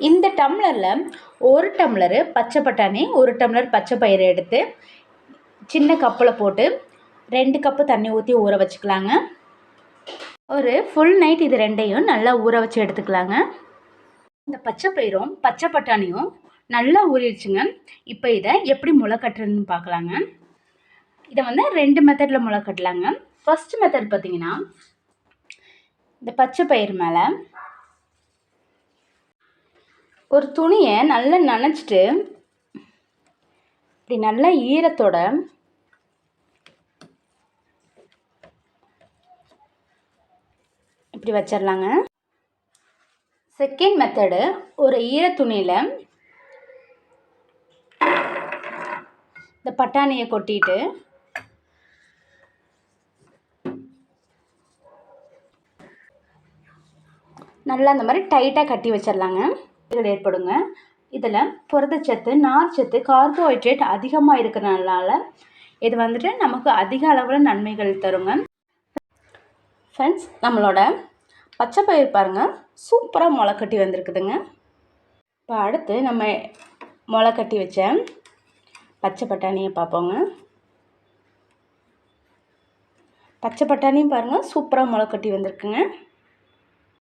இந்த டம்ளரில் 1 டம்ளரு பச்சை பட்டாணி, 1 டம்ளர் பச்சை பயிறு எடுத்து சின்ன கப்பில் போட்டு 2 கப்பு தண்ணி ஊற்றி ஊற வச்சுக்கலாங்க. ஒரு ஃபுல் நைட் இது ரெண்டையும் நல்லா ஊற வச்சு எடுத்துக்கலாங்க. இந்த பச்சை பயிரும் பச்சை பட்டாணியும் நல்லா ஊறிடுச்சுங்க. இப்போ இதை எப்படி முளை கட்டுறதுன்னு பார்க்கலாங்க. இதை 2 மெத்தடில் முளை கட்டலாங்க. ஃபஸ்ட்டு மெத்தட் பார்த்திங்கன்னா, இந்த பச்சை பயிர் மேலே ஒரு துணியை நல்லா நனைச்சிட்டு இப்படி நல்லா ஈரத்தோட இப்படி வச்சிடலாங்க. செகண்ட் மெத்தடு, ஒரு ஈர துணியில் இந்த பட்டாணியை கொட்டிட்டு நல்லா அந்த மாதிரி டைட்டாக கட்டி வச்சிடலாங்க. இது ஏற்படுங்க. இதில் புரதச்சத்து, நார்ச்சத்து, கார்போஹைட்ரேட் அதிகமாக இருக்கிறதுனால இது நமக்கு அதிக அளவில் நன்மைகள் தருங்க. ஃப்ரெண்ட்ஸ், நம்மளோட பச்சை பயிர் பாருங்கள் சூப்பராக முளை கட்டி வந்திருக்குதுங்க. இப்போ அடுத்து நம்ம முளை கட்டி வச்ச பச்சை பட்டாணியை பார்ப்போங்க. பச்சை பட்டாணியும் பாருங்கள் சூப்பராக முளை கட்டி வந்திருக்குங்க.